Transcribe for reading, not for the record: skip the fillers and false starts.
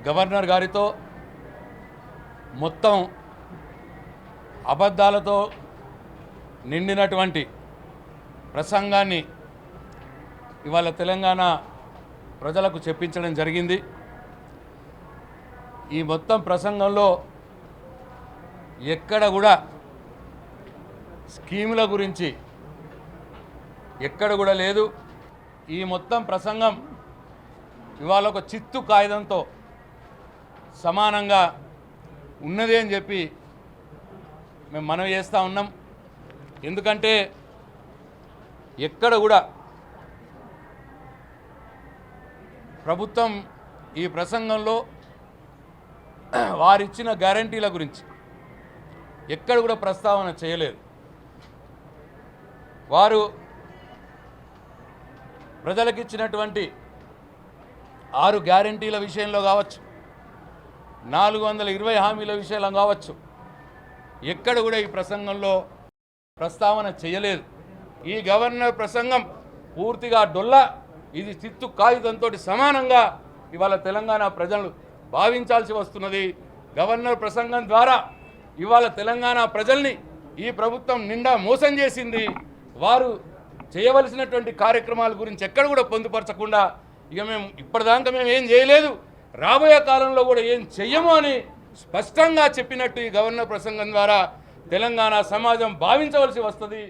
Governor గారితో మొత్తం అబద్ధాలతో నిండినటువంటి ప్రసంగాన్ని ఇవాళ తెలంగాణ ప్రజలకు చెప్పించడం జరిగింది. ఈ మొత్తం ప్రసంగంలో ఎక్కడ కూడా స్కీముల గురించి ఎక్కడ కూడా లేదు. ఈ మొత్తం ప్రసంగం ఇవాళ ఒక చిత్తు కాగితంతో సమానంగా ఉన్నది అని చెప్పి మేము మనవి చేస్తూ ఉన్నాం. ఎందుకంటే ఎక్కడ కూడా ప్రభుత్వం ఈ ప్రసంగంలో వారిచ్చిన గ్యారంటీల గురించి ఎక్కడ కూడా ప్రస్తావన చేయలేదు. వారు ప్రజలకు ఇచ్చినటువంటి 6 గ్యారంటీల విషయంలో కావచ్చు, 420 హామీల విషయంలో కావచ్చు, ఎక్కడ కూడా ఈ ప్రసంగంలో ప్రస్తావన చేయలేదు. ఈ గవర్నర్ ప్రసంగం పూర్తిగా డొల్లా. ఇది చిత్తు కాగితంతో సమానంగా ఇవాళ తెలంగాణ ప్రజలు భావించాల్సి వస్తున్నది. గవర్నర్ ప్రసంగం ద్వారా ఇవాళ తెలంగాణ ప్రజల్ని ఈ ప్రభుత్వం నిండా మోసం చేసింది. వారు చేయవలసినటువంటి కార్యక్రమాల గురించి ఎక్కడ కూడా పొందుపరచకుండా ఇక మేము ఇప్పటిదాకా మేము ఏం చేయలేదు, రాబోయే కాలంలో కూడా ఏం చెయ్యము అని స్పష్టంగా చెప్పినట్టు ఈ గవర్నర్ ప్రసంగం ద్వారా తెలంగాణ సమాజం భావించవలసి వస్తుంది.